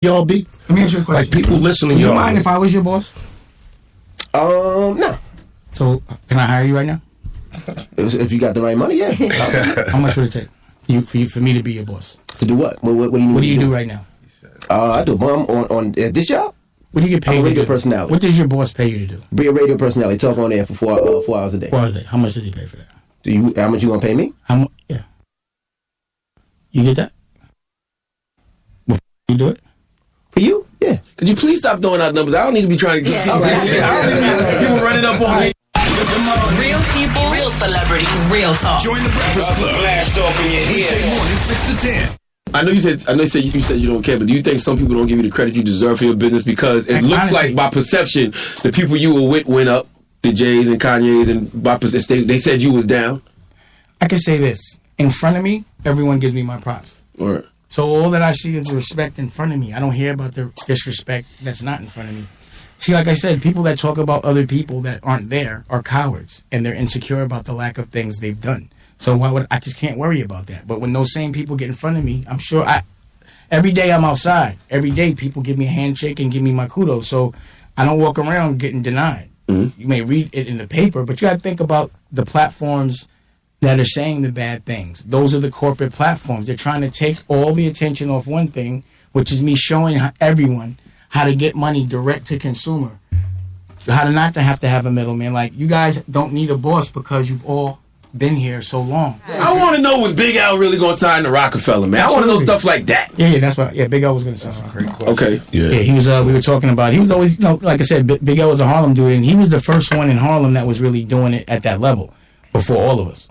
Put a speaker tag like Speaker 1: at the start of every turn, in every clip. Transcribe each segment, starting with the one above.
Speaker 1: y'all be?
Speaker 2: Let me ask you a question.
Speaker 1: Like people listening.
Speaker 2: Do you mind if I was your boss?
Speaker 3: No.
Speaker 2: So can I hire you right now?
Speaker 3: If you got the right money, yeah.
Speaker 2: How much would it take for me to be your boss?
Speaker 3: To do what? What do you mean?
Speaker 2: What do you do right now?
Speaker 3: I do bum on this job.
Speaker 2: What do you get paid?
Speaker 3: I'm a
Speaker 2: to
Speaker 3: radio
Speaker 2: do?
Speaker 3: personality.
Speaker 2: What does your boss pay you to do?
Speaker 3: Be a radio personality. Talk on air for 4 hours a day.
Speaker 2: 4 hours a day. How much does he pay for that?
Speaker 3: How much you gonna pay me?
Speaker 2: How much? Yeah. You get that? You do it?
Speaker 3: For you? Yeah.
Speaker 4: Could you please stop throwing out numbers? I don't need to be trying to get people running up on me.
Speaker 5: Real people, real celebrities, real talk.
Speaker 6: Join the Breakfast Club.
Speaker 4: Blast off in your
Speaker 6: Weekday morning 6 to 10.
Speaker 4: I know you said you don't care, but do you think some people don't give you the credit you deserve for your business? Because it looks
Speaker 2: honestly,
Speaker 4: like by perception, the people you were with went up, the Jays and Kanye's, and by perception, they said you was down.
Speaker 2: I can say this. In front of me, everyone gives me my props.
Speaker 4: Or
Speaker 2: So all that I see is the respect in front of me. I don't hear about the disrespect that's not in front of me. See, like I said, people that talk about other people that aren't there are cowards, and they're insecure about the lack of things they've done. So I just can't worry about that. But when those same people get in front of me, I'm sure every day I'm outside. Every day people give me a handshake and give me my kudos. So I don't walk around getting denied. Mm-hmm. You may read it in the paper, but you got to think about the platforms that are saying the bad things. Those are the corporate platforms. They're trying to take all the attention off one thing, which is me showing everyone how to get money direct to consumer. How to not to have a middleman. Like, you guys don't need a boss because you've all been here so long.
Speaker 4: I want to know, was Big Al really going to sign to Rockefeller, man? I want to know stuff like that.
Speaker 2: Yeah, that's what. Yeah, Big Al was going to sign.
Speaker 4: Okay.
Speaker 2: Yeah, he was. We were talking about. He was always, like I said, Big Al was a Harlem dude, and he was the first one in Harlem that was really doing it at that level before all of us.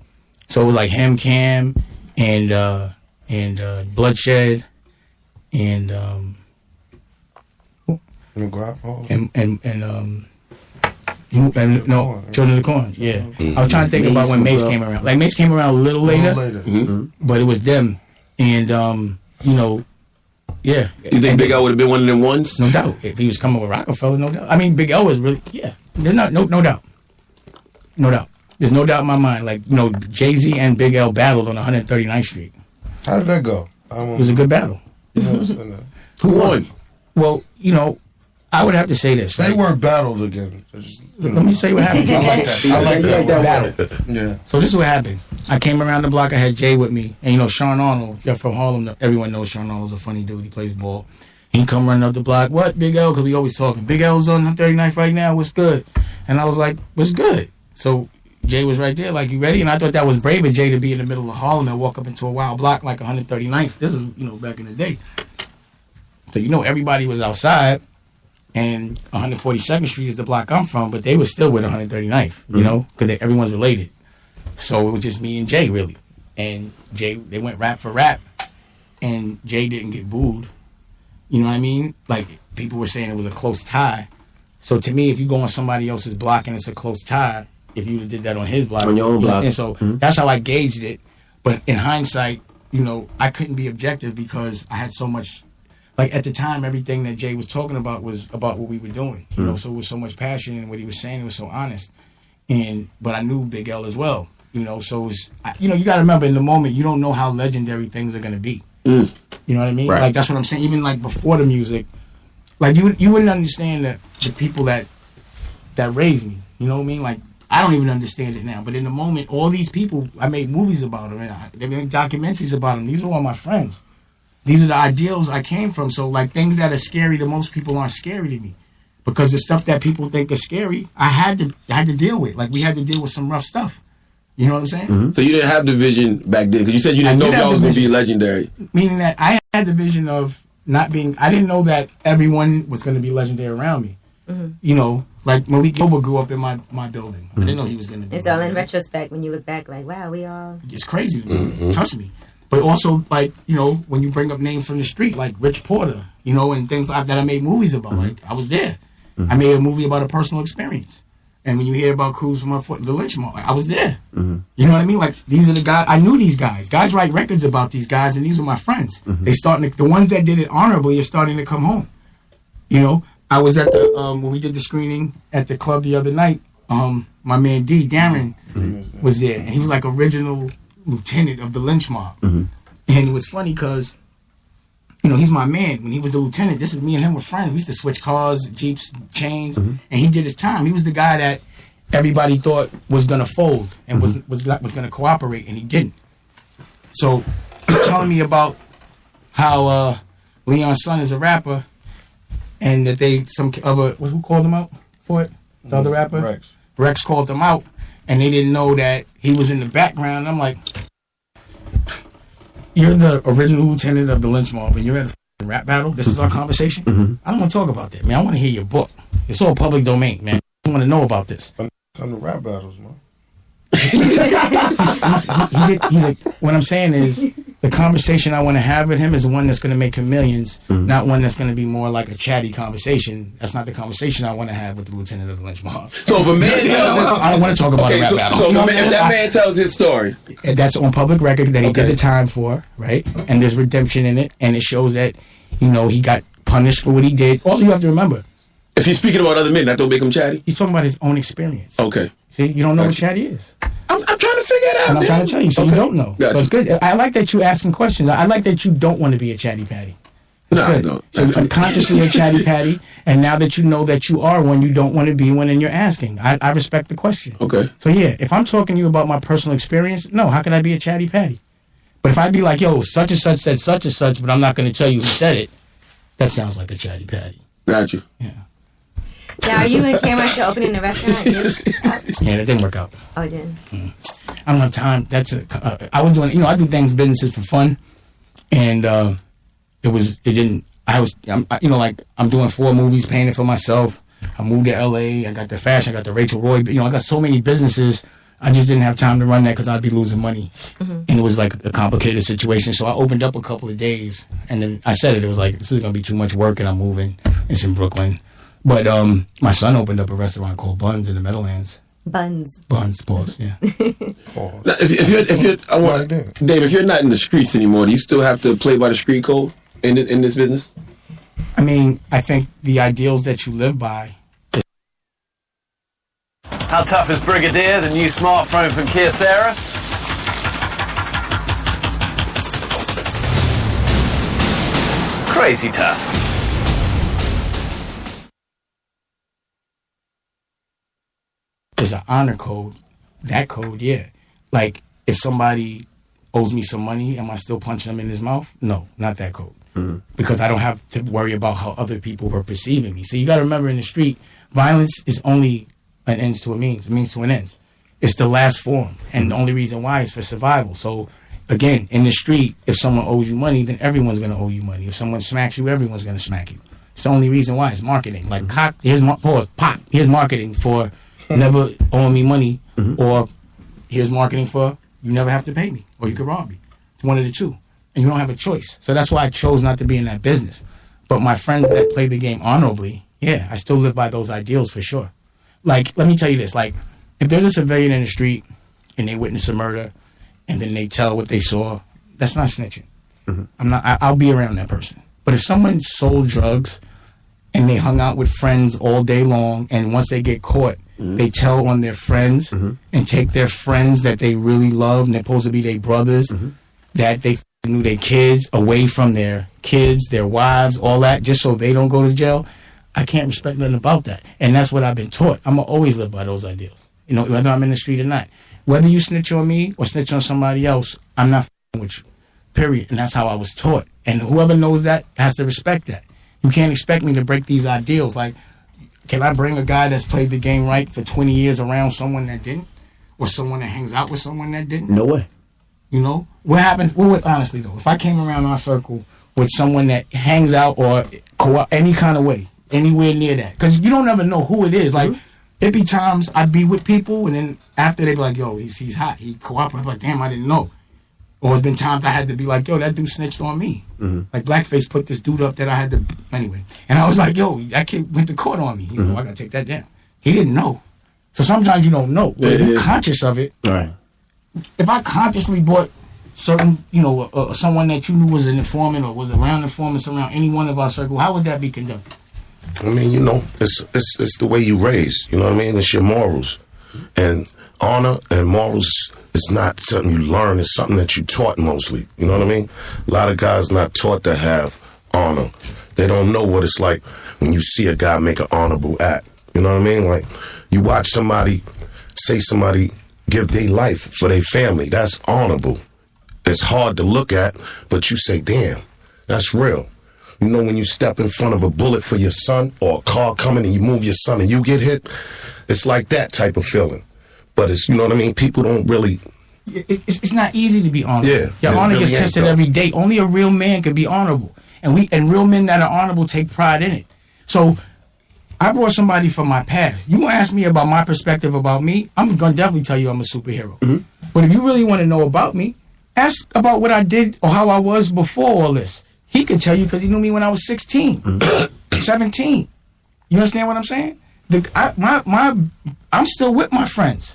Speaker 2: So it was like him, Cam, and Bloodshed, and Children of the Corn. Yeah, I was trying to think about when Mace came around. Like Mace came around a little later. But it was them, and yeah.
Speaker 4: You think Big L would have been one of them ones?
Speaker 2: No doubt. If he was coming with Rockefeller, no doubt. I mean, Big L was really, yeah. There's no doubt. No doubt. There's no doubt in my mind. Like, Jay-Z and Big L battled on 139th Street.
Speaker 7: How did that go?
Speaker 2: It was a good battle.
Speaker 4: Who won?
Speaker 2: Well, I would have to say this.
Speaker 7: They
Speaker 2: right?
Speaker 7: were battled again.
Speaker 2: Let me say what happened.
Speaker 7: I like that. I like that
Speaker 2: battle.
Speaker 7: Yeah.
Speaker 2: So this is what happened. I came around the block. I had Jay with me, and Sean Arnold. If you're from Harlem, everyone knows Sean Arnold's a funny dude. He plays ball. He come running up the block. What, Big L? Because we always talking. Big L's on 39th right now. What's good? And I was like, what's good? So Jay was right there, like, you ready? And I thought that was brave of Jay to be in the middle of Harlem and walk up into a wild block like 139th. This is, back in the day. So, everybody was outside, and 142nd Street is the block I'm from, but they were still with 139th, because everyone's related. So it was just me and Jay, really. And Jay, they went rap for rap, and Jay didn't get booed. You know what I mean? Like, people were saying it was a close tie. So to me, if you go on somebody else's block and it's a close tie, if you did that on his block,
Speaker 3: on your own block.
Speaker 2: And so that's how I gauged it. But in hindsight, I couldn't be objective because I had so much. Like, at the time, everything that Jay was talking about was about what we were doing. So it was so much passion, and what he was saying, it was so honest. But I knew Big L as well. So it was, you got to remember, in the moment, you don't know how legendary things are going to be. You know what I mean?
Speaker 3: Right.
Speaker 2: Like, that's what I'm saying. Even like before the music, like you wouldn't understand the people that raised me. You know what I mean? Like, I don't even understand it now. But in the moment, all these people, I made movies about them, and they made documentaries about them. These are all my friends. These are the ideals I came from. So, like, things that are scary to most people aren't scary to me, because the stuff that people think is scary, I had to deal with. Like, we had to deal with some rough stuff. You know what I'm saying?
Speaker 4: Mm-hmm. So you didn't have the vision back then, because you said you didn't know y'all was going to be legendary.
Speaker 2: Meaning that I had the vision of not being. I didn't know that everyone was going to be legendary around me. Mm-hmm. Like Malik Yoba grew up in my building. Mm-hmm. I didn't know he was going to be.
Speaker 8: It's all in retrospect when you look back, like, wow, we all.
Speaker 2: It's crazy to me. Mm-hmm. Trust me. But also, like, when you bring up names from the street, like Rich Porter, and things like that I made movies about. Mm-hmm. Like, I was there. Mm-hmm. I made a movie about a personal experience. And when you hear about Cruz from the Lynch Mob, like, I was there. Mm-hmm. You know what I mean? Like, these are the guys. I knew these guys. Guys write records about these guys, and these were my friends. Mm-hmm. The ones that did it honorably are starting to come home. I was at the when we did the screening at the club the other night. My man Darren, was there, and he was like original lieutenant of the Lynch Mob. Mm-hmm. And it was funny because you know, he's my man. When he was the lieutenant, this is me and him were friends. We used to switch cars, Jeeps, chains, and he did his time. He was the guy that everybody thought was gonna fold and was gonna cooperate, and he didn't. So he's telling me about how Leon's son is a rapper, and that who called him out for it? The other rapper, Rex called him out, and they didn't know that he was in the background. I'm like, you're the original lieutenant of the lynch mob, and you're at a rap battle. This is our conversation. I don't want to talk about that, man. I want to hear your book. It's all public domain, man. I want to know about this.
Speaker 7: Come to rap battles, man.
Speaker 2: What I'm saying is, the conversation I want to have with him is one that's going to make him millions, not one that's going to be more like a chatty conversation. That's not the conversation I want to have with the lieutenant of the lynch mob.
Speaker 4: So if a man tells,
Speaker 2: I don't want to talk about a rap battle.
Speaker 4: So if that man tells his story,
Speaker 2: that's on public record that he did the time for, right? And there's redemption in it, and it shows that, you know, he got punished for what he did. All you have to remember,
Speaker 4: if he's speaking about other men, that don't make him chatty.
Speaker 2: he's talking about his own experience.
Speaker 4: Okay.
Speaker 2: See, you don't know what chatty is.
Speaker 4: I'm trying to figure it out.
Speaker 2: And I'm trying to tell you, so you don't know.
Speaker 4: Gotcha.
Speaker 2: So it's good. I like that you asking questions. I like that you don't want to be a chatty patty. It's
Speaker 4: No, I
Speaker 2: good.
Speaker 4: don't.
Speaker 2: So unconsciously a chatty patty, and now that you know that you are one, you don't want to be one, and you're asking. I respect the question.
Speaker 4: Okay.
Speaker 2: So yeah, if I'm talking to you about my personal experience, no, how could I be a chatty patty? But if I be like, yo, such and such said such and such, but I'm not going to tell you who said it, that sounds like a chatty patty.
Speaker 4: Got you.
Speaker 2: Yeah.
Speaker 8: Now, are you and Cameron still opening the restaurant?
Speaker 2: Yeah, that didn't work out.
Speaker 8: Oh, it didn't.
Speaker 2: I don't have time. I was doing, I do businesses for fun, and I'm doing 4 movies, paying it for myself. I moved to LA. I got the fashion. I got the Rachel Roy. I got so many businesses. I just didn't have time to run that because I'd be losing money, and it was like a complicated situation. So I opened up a couple of days, and then I said it. It was like, this is gonna be too much work, and I'm moving. It's in Brooklyn. But my son opened up a restaurant called Buns in the Meadowlands.
Speaker 8: Buns,
Speaker 2: pause, yeah.
Speaker 4: Now, Dave, if you're not in the streets anymore, do you still have to play by the street code in this business?
Speaker 2: I mean, I think the ideals that you live by.
Speaker 1: How tough is Brigadier, the new smartphone from Kyocera? Crazy tough.
Speaker 2: There's an honor code. That code, yeah. Like, if somebody owes me some money, am I still punching them in his mouth? No, not that code. Because I don't have to worry about how other people were perceiving me. So you got to remember, in the street, violence is only an ends to a means to an ends. It's the last form. And the only reason why is for survival. So, again, in the street, if someone owes you money, then everyone's going to owe you money. If someone smacks you, everyone's going to smack you. It's the only reason why. It's marketing. Like, here's marketing for never owing me money, or here's marketing for you never have to pay me, or you could rob me. It's one of the two. And you don't have a choice. So that's why I chose not to be in that business. But my friends that play the game honorably, yeah, I still live by those ideals for sure. Like, let me tell you this. Like, if there's a civilian in the street and they witness a murder and then they tell what they saw, that's not snitching. I'll be around that person. But if someone sold drugs and they hung out with friends all day long, and once they get caught, they tell on their friends and take their friends that they really love and they're supposed to be their brothers, that they knew their kids, away from their kids, their wives, all that, just so they don't go to jail. I can't respect nothing about that. And that's what I've been taught. I'm going to always live by those ideals. Whether I'm in the street or not. Whether you snitch on me or snitch on somebody else, I'm not with you. Period. And that's how I was taught. And whoever knows that has to respect that. You can't expect me to break these ideals. Like, can I bring a guy that's played the game right for 20 years around someone that didn't? Or someone that hangs out with someone that didn't?
Speaker 3: No way.
Speaker 2: What happens, honestly though, if I came around our circle with someone that hangs out or any kind of way, anywhere near that, because you don't ever know who it is. Like, it be times I'd be with people, and then after they be like, yo, he's hot, he cooperates. I'm like, damn, I didn't know. Or it's been times I had to be like, yo, that dude snitched on me. Like, Blackface put this dude up that I had to, anyway. And I was like, yo, that kid went to court on me. He's like, I gotta take that down. He didn't know. So sometimes you don't know, but if you're conscious of it.
Speaker 3: All right.
Speaker 2: If I consciously bought certain, someone that you knew was an informant or was around informants around any one of our circle, how would that be conducted?
Speaker 7: I mean, it's the way you raise. You know what I mean? It's your morals, and honor and morals is not something you learn. It's something that you taught mostly. You know what I mean? A lot of guys not taught to have honor. They don't know what it's like when you see a guy make an honorable act. You know what I mean? Like, you watch somebody give their life for their family. That's honorable. It's hard to look at, but you say, damn, that's real. You know, when you step in front of a bullet for your son or a car coming and you move your son and you get hit, it's like that type of feeling. But it's, you know what I mean? People don't really...
Speaker 2: It's not easy to be honorable.
Speaker 7: Yeah,
Speaker 2: Your honor
Speaker 7: really
Speaker 2: gets
Speaker 7: ain't,
Speaker 2: tested
Speaker 7: though.
Speaker 2: every day. Only a real man can be honorable. And real men that are honorable take pride in it. So I brought somebody from my past. You gonna ask me about my perspective about me, I'm gonna definitely tell you I'm a superhero.
Speaker 7: Mm-hmm.
Speaker 2: But if you really want to know about me, ask about what I did or how I was before all this. He could tell you because he knew me when I was 16, 17. You understand what I'm saying? I'm still with my friends.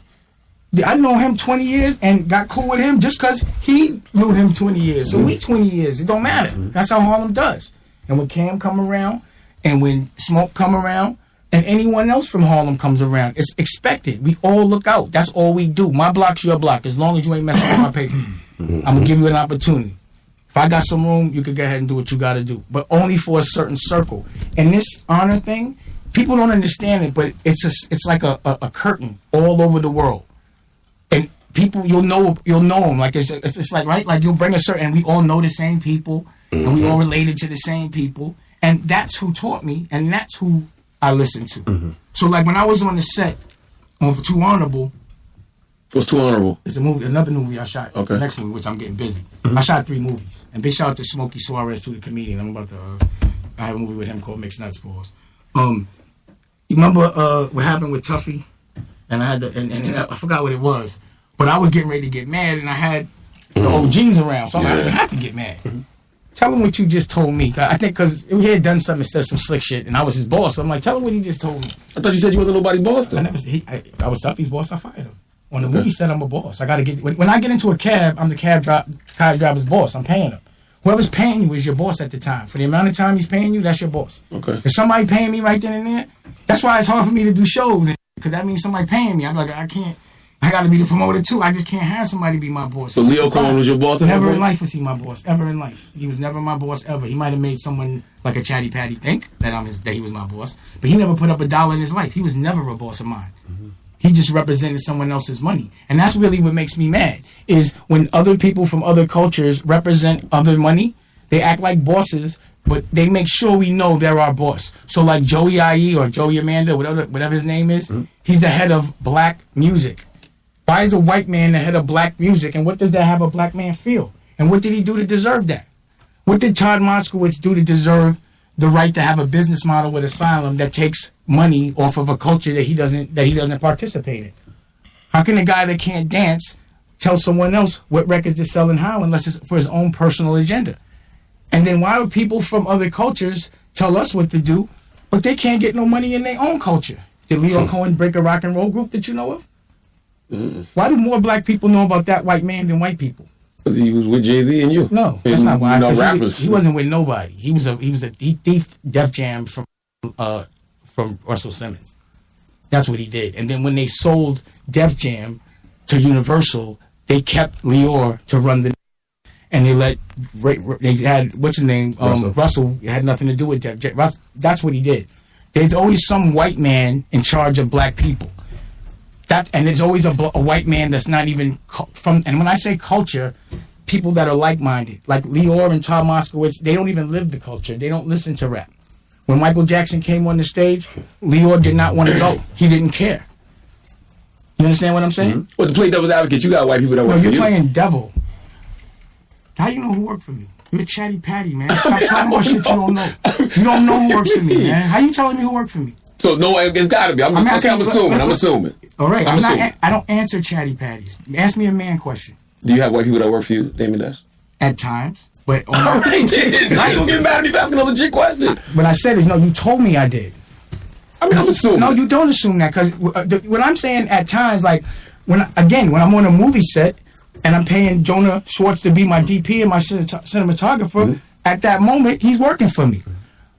Speaker 2: I know him 20 years and got cool with him just because he knew him 20 years. So we 20 years. It don't matter. That's how Harlem does. And when Cam come around and when Smoke come around and anyone else from Harlem comes around, it's expected. We all look out. That's all we do. My block's your block. As long as you ain't messing with my paper, I'm going to give you an opportunity. If I got some room, you could go ahead and do what you got to do. But only for a certain circle. And this honor thing, people don't understand it, but it's like a curtain all over the world. And people, you'll know them. Like it's like, right? Like you'll bring a certain, and we all know the same people, and we all related to the same people. And that's who taught me, and that's who I listened to. So like when I was on the set of Too Honorable,
Speaker 4: What's Too Honorable?
Speaker 2: it's another movie I shot.
Speaker 4: Okay.
Speaker 2: The next movie, which I'm getting busy. I shot 3 movies. And big shout out to Smokey Suarez, too, the comedian. I'm about to, I have a movie with him called Mixed Nuts Balls. You remember what happened with Tuffy? And I had to, and I forgot what it was. But I was getting ready to get mad, and I had the OGs around. So I'm like, I didn't have to get mad. Tell him what you just told me. I think because he had done something, said some slick shit, and I was his boss. So I'm like, tell him what he just told me.
Speaker 4: I thought you said you wasn't nobody's boss though.
Speaker 2: I was Tuffy's boss. I fired him. On the movie set, I'm a boss. I got to get when I get into a cab, I'm the cab driver's boss. I'm paying him. Whoever's paying you is your boss at the time. For the amount of time he's paying you, that's your boss.
Speaker 4: Okay.
Speaker 2: If somebody paying me right then and there, that's why it's hard for me to do shows because that means somebody paying me. I'm like, I can't. I got to be the promoter too. I just can't have somebody be my boss.
Speaker 4: So Leo Cohen was your boss?
Speaker 2: Never in life was he my boss. Ever in life, he was never my boss ever. He might have made someone like a Chatty Patty think that he was my boss, but he never put up a dollar in his life. He was never a boss of mine. He just represented someone else's money. And that's really what makes me mad, is when other people from other cultures represent other money, they act like bosses, but they make sure we know they're our boss. So like Joey IE or Joey Amanda, whatever his name is, he's the head of black music. Why is a white man the head of black music, and what does that have a black man feel? And what did he do to deserve that? What did Todd Moskowitz do to deserve the right to have a business model with Asylum that takes money off of a culture that he doesn't participate in? How can a guy that can't dance tell someone else what records to sell and how unless it's for his own personal agenda? And then why would people from other cultures tell us what to do, but they can't get no money in their own culture? Did Leo Cohen break a rock and roll group that you know of? Why do more black people know about that white man than white people?
Speaker 4: He was with Jay-Z and you.
Speaker 2: No, that's not why.
Speaker 4: No
Speaker 2: 'Cause
Speaker 4: rappers.
Speaker 2: He wasn't with nobody. He thiefed Def Jam from Russell Simmons. That's what he did. And then when they sold Def Jam to Universal, they kept Lior to run the. And they had what's his name? Russell. It had nothing to do with Def Jam. That's what he did. There's always some white man in charge of black people. And there's always a white man that's not even from. And when I say culture, people that are like-minded, like Lior and Todd Moskowitz, they don't even live the culture. They don't listen to rap. When Michael Jackson came on the stage, Lior did not want to go. He didn't care. You understand what I'm saying?
Speaker 4: Well, to play devil's advocate, you got white people that work for
Speaker 2: you're
Speaker 4: you.
Speaker 2: playing devil. How you know who worked for me? You're a Chatty Patty, man. Stop talking about shit you don't know. You don't know who works for me, man. How you telling me who worked for me?
Speaker 4: So no, it's got to be. I'm assuming.
Speaker 2: All right,
Speaker 4: I'm assuming.
Speaker 2: I don't answer Chatty Patties. Ask me a man question.
Speaker 4: Do you have white people that work for you, Damien Dash?
Speaker 2: At times, but
Speaker 4: I already did. How you gonna get mad at me for asking a legit question?
Speaker 2: What I said is no. You told me I did.
Speaker 4: I mean, I'm assuming.
Speaker 2: No, you don't assume that because what I'm saying at times, like when I'm on a movie set and I'm paying Jonah Schwartz to be my DP and my cinematographer, at that moment he's working for me.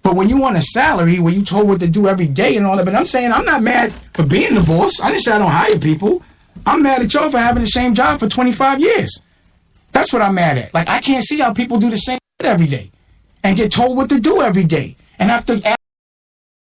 Speaker 2: But when you want a salary, where you told what to do every day and all that, but I'm saying I'm not mad for being the boss. I didn't say I don't hire people. I'm mad at y'all for having the same job for 25 years. That's what I'm mad at. Like, I can't see how people do the same shit every day. and get told what to do every day, and have to